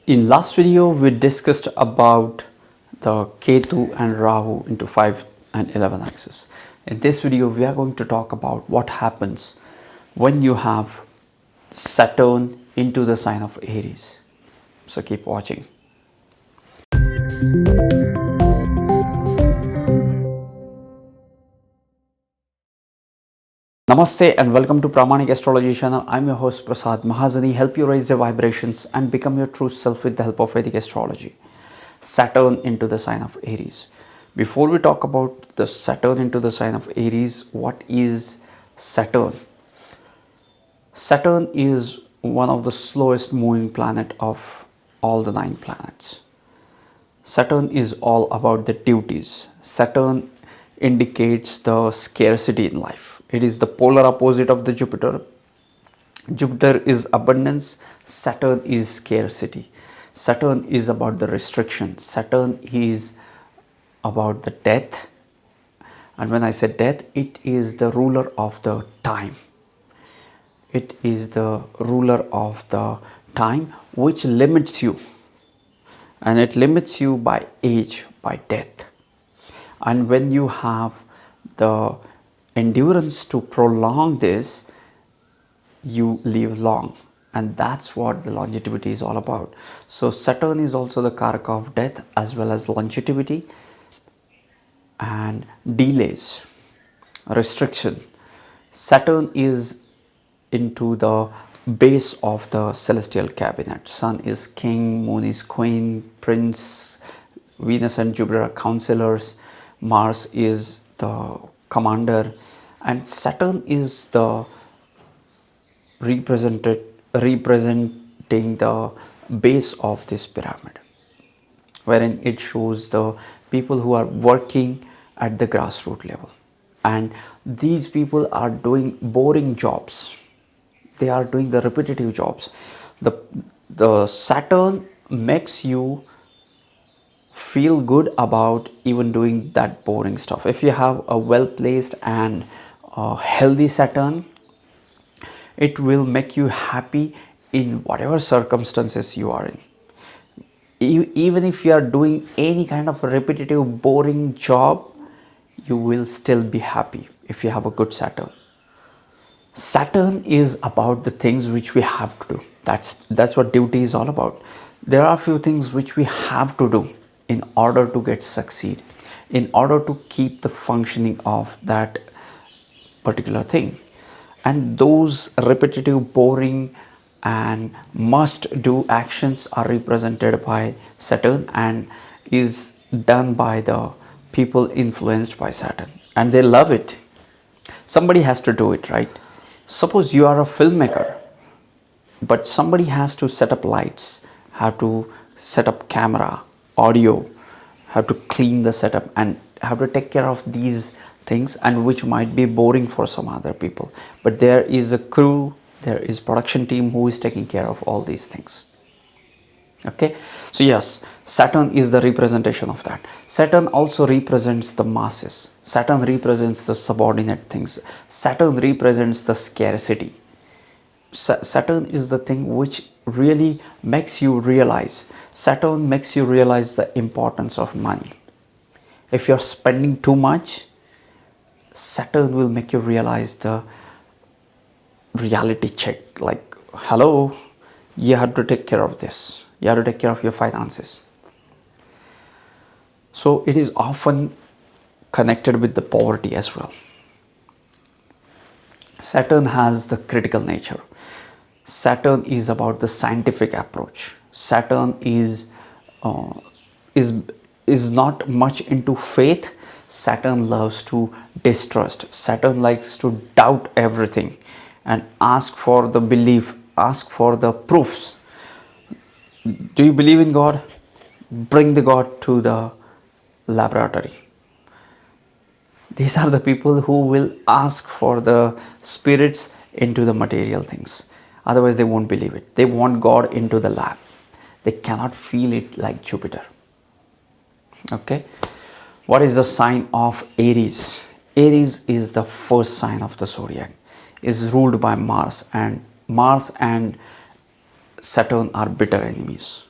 In last video, we discussed about the Ketu and Rahu into 5 and 11 axis. In this video, we are going to talk about what happens when you have Saturn into the sign of Aries. So keep watching. Namaste and welcome to Pramanic Astrology channel. I'm your host Prasad Mahazani. Help you raise your vibrations and become your true self with the help of Vedic astrology. Saturn into the sign of Aries. Before we talk about the Saturn into the sign of Aries, what is Saturn? Saturn is one of the slowest moving planet of all the 9 planets. Saturn is all about the duties. Saturn indicates the scarcity in life. It is the polar opposite of the Jupiter. Jupiter is abundance, Saturn is scarcity. Saturn is about the restriction. Saturn is about the death. And when I say death, it is the ruler of the time. It is the ruler of the time which limits you. And it limits you by age, by death. And when you have the endurance to prolong this, you live long. And that's what the longevity is all about. So Saturn is also the karaka of death as well as longevity and delays, restriction. Saturn is into the base of the celestial cabinet. Sun is king, moon is queen, prince, Venus and Jupiter are counselors, Mars is the commander, and Saturn is the representing the base of this pyramid, wherein it shows the people who are working at the grassroots level. And these people are doing boring jobs. They are doing the repetitive jobs. The Saturn makes you feel good about even doing that boring stuff. If you have a well placed and healthy Saturn, it will make you happy in whatever circumstances you are in. Even if you are doing any kind of repetitive boring job, you will still be happy if you have a good Saturn. Saturn is about the things which we have to do. That's what duty is all about. There are a few things which we have to do in order to get succeed, in order to keep the functioning of that particular thing. And those repetitive, boring and must do actions are represented by Saturn and is done by the people influenced by Saturn, and they love it. Somebody has to do it, right? Suppose you are a filmmaker, but somebody has to set up lights, have to set up camera, audio, have to clean the setup and have to take care of these things, and which might be boring for some other people. But there is a crew, there is production team who is taking care of all these things. Okay, so yes, Saturn is the representation of that. Saturn also represents the masses. Saturn represents the subordinate things. Saturn represents the scarcity. Saturn is the thing which really makes you realize. Saturn makes you realize the importance of money. If you're spending too much, Saturn will make you realize the reality check. Like, hello, you have to take care of this. You have to take care of your finances. So it is often connected with the poverty as well. Saturn has the critical nature. Saturn is about the scientific approach. Saturn is not much into faith. Saturn loves to distrust. Saturn likes to doubt everything and ask for the belief, ask for the proofs. Do you believe in God? Bring the God to the laboratory. These are the people who will ask for the spirits into the material things. Otherwise, they won't believe it. They want God into the lab. They cannot feel it like Jupiter. Okay. What is the sign of Aries? Aries is the first sign of the zodiac. Is ruled by Mars, and Mars and Saturn are bitter enemies.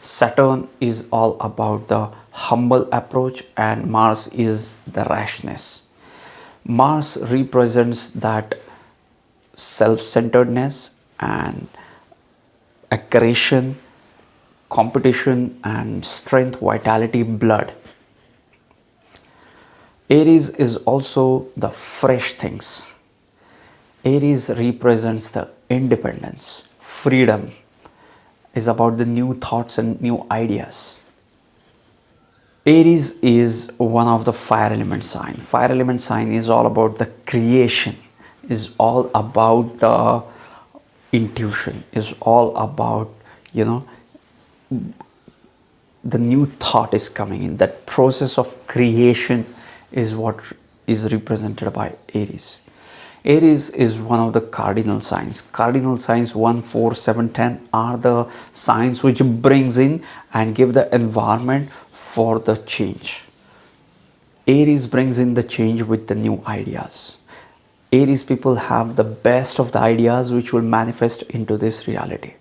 Saturn is all about the humble approach and Mars is the rashness. Mars represents that self-centeredness and aggression, competition and strength, vitality, blood. Aries is also the fresh things. Aries represents the independence, freedom, is about the new thoughts and new ideas. Aries is one of the fire element sign. Fire element sign is all about the creation, is all about the intuition, is all about, the new thought is coming in. That process of creation is what is represented by Aries. Aries is one of the cardinal signs. Cardinal signs 1, 4, 7, 10 are the signs which brings in and give the environment for the change. Aries brings in the change with the new ideas. Aries people have the best of the ideas which will manifest into this reality,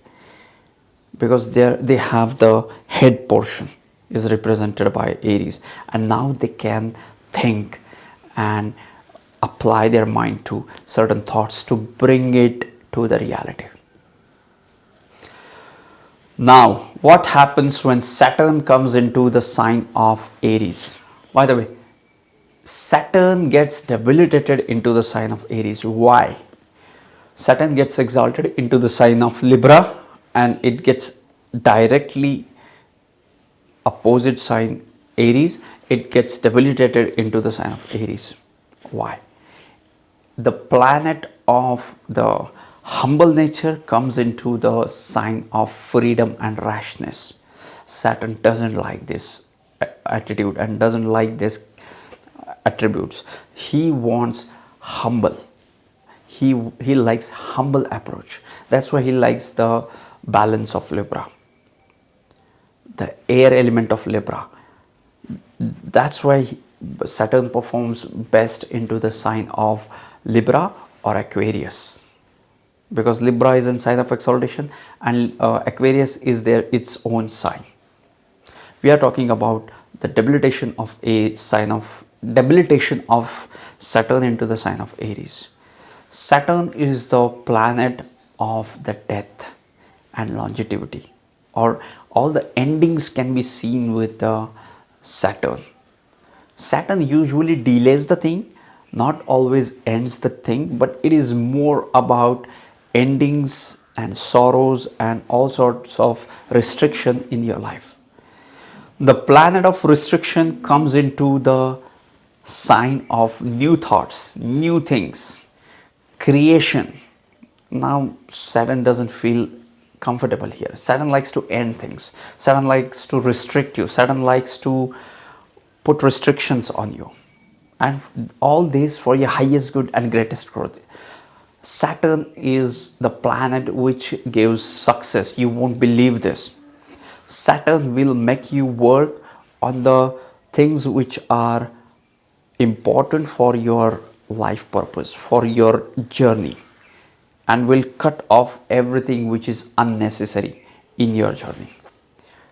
because they have the head portion is represented by Aries, and now they can think and apply their mind to certain thoughts to bring it to the reality. Now, what happens when Saturn comes into the sign of Aries? By the way, Saturn gets debilitated into the sign of Aries. Why? Saturn gets exalted into the sign of Libra and it gets directly opposite sign Aries. It gets debilitated into the sign of Aries. Why? The planet of the humble nature comes into the sign of freedom and rashness. Saturn doesn't like this attitude and doesn't like this attributes. He wants humble. He likes humble approach. That's why he likes the balance of Libra, the air element of Libra. That's why Saturn performs best into the sign of Libra or Aquarius, because Libra is in sign of exaltation and Aquarius is its own sign. We are talking about the debilitation of Saturn into the sign of Aries. Saturn is the planet of the death and longevity, or all the endings can be seen with the Saturn. Saturn usually delays the thing, not always ends the thing, but it is more about endings and sorrows and all sorts of restriction in your life. The planet of restriction comes into the sign of new thoughts, new things, creation. Now Saturn doesn't feel comfortable here. Saturn likes to end things. Saturn likes to restrict you. Saturn likes to put restrictions on you. And all this for your highest good and greatest growth. Saturn is the planet which gives success. You won't believe this. Saturn will make you work on the things which are important for your life purpose, for your journey, and will cut off everything which is unnecessary in your journey.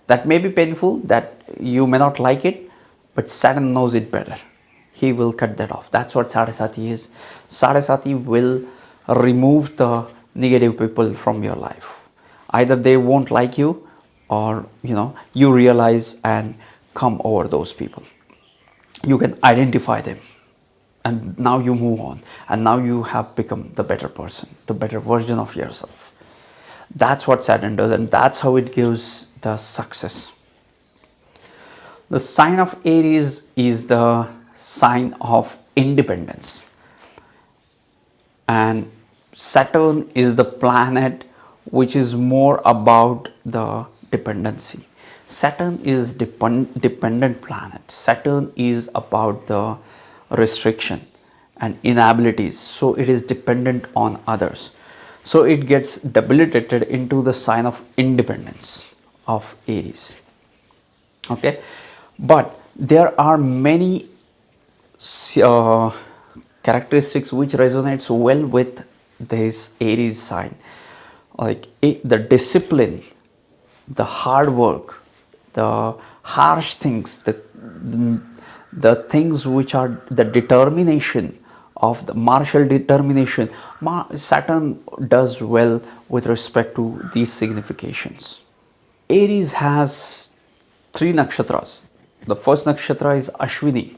That may be painful, that you may not like it, but Saturn knows it better. He will cut that off. That's what Sadesati is. Sadesati will remove the negative people from your life. Either they won't like you, or you realize and come over those people. You can identify them, and now you move on, and now you have become the better person, the better version of yourself. That's what Saturn does, and that's how it gives the success. The sign of Aries is the sign of independence, and Saturn is the planet which is more about the dependency. Saturn is dependent planet. Saturn is about the restriction and inabilities, so it is dependent on others. So it gets debilitated into the sign of independence of Aries. Okay, but there are many characteristics which resonates well with this Aries sign, like the discipline, the hard work, the harsh things, the things which are the determination of the martial determination. Saturn does well with respect to these significations. Aries has three nakshatras. The first nakshatra is Ashwini,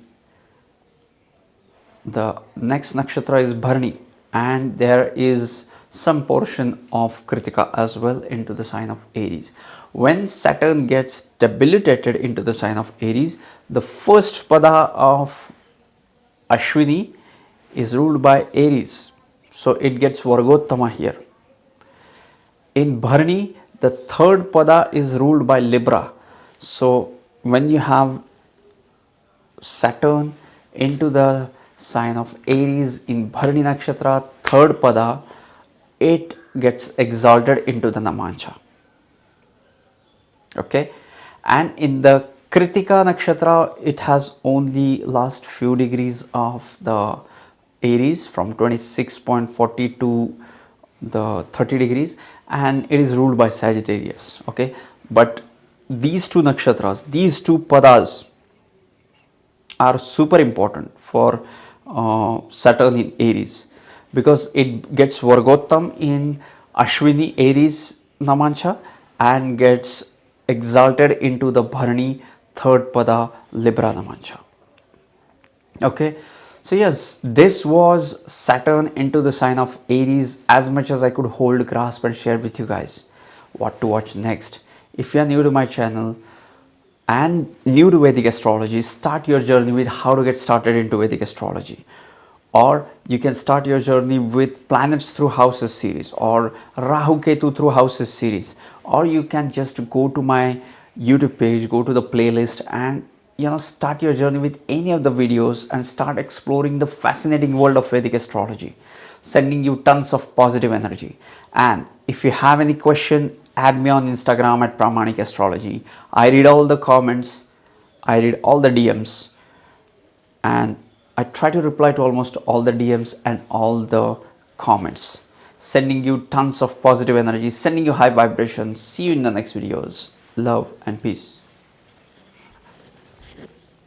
the next nakshatra is Bharani, and there is some portion of Kritika as well into the sign of Aries. When Saturn gets debilitated into the sign of Aries, the first pada of Ashwini is ruled by Aries, so it gets Vargottama here. In Bharani, the third pada is ruled by Libra. So when you have Saturn into the sign of Aries in Bharani Nakshatra, third pada, it gets exalted into the Namancha. Okay, and in the Kritika Nakshatra, it has only last few degrees of the Aries from 26.40 to the 30 degrees, and it is ruled by Sagittarius. Okay, but these two nakshatras, these two padas are super important for Saturn in Aries, because it gets Vargottam in Ashwini Aries Namancha and gets exalted into the Bharani third pada Libra Namancha. Okay, so yes, this was Saturn into the sign of Aries, as much as I could hold, grasp and share with you guys what to watch next. If you are new to my channel and new to Vedic astrology, start your journey with how to get started into Vedic astrology. Or you can start your journey with planets through houses series, or Rahu Ketu through houses series, or you can just go to my YouTube page, go to the playlist, and start your journey with any of the videos and start exploring the fascinating world of Vedic astrology, sending you tons of positive energy. And if you have any question, add me on Instagram at Pramanik Astrology. I read all the comments, I read all the DMs, and I try to reply to almost all the DMs and all the comments, sending you tons of positive energy, sending you high vibrations. See you in the next videos. Love and peace.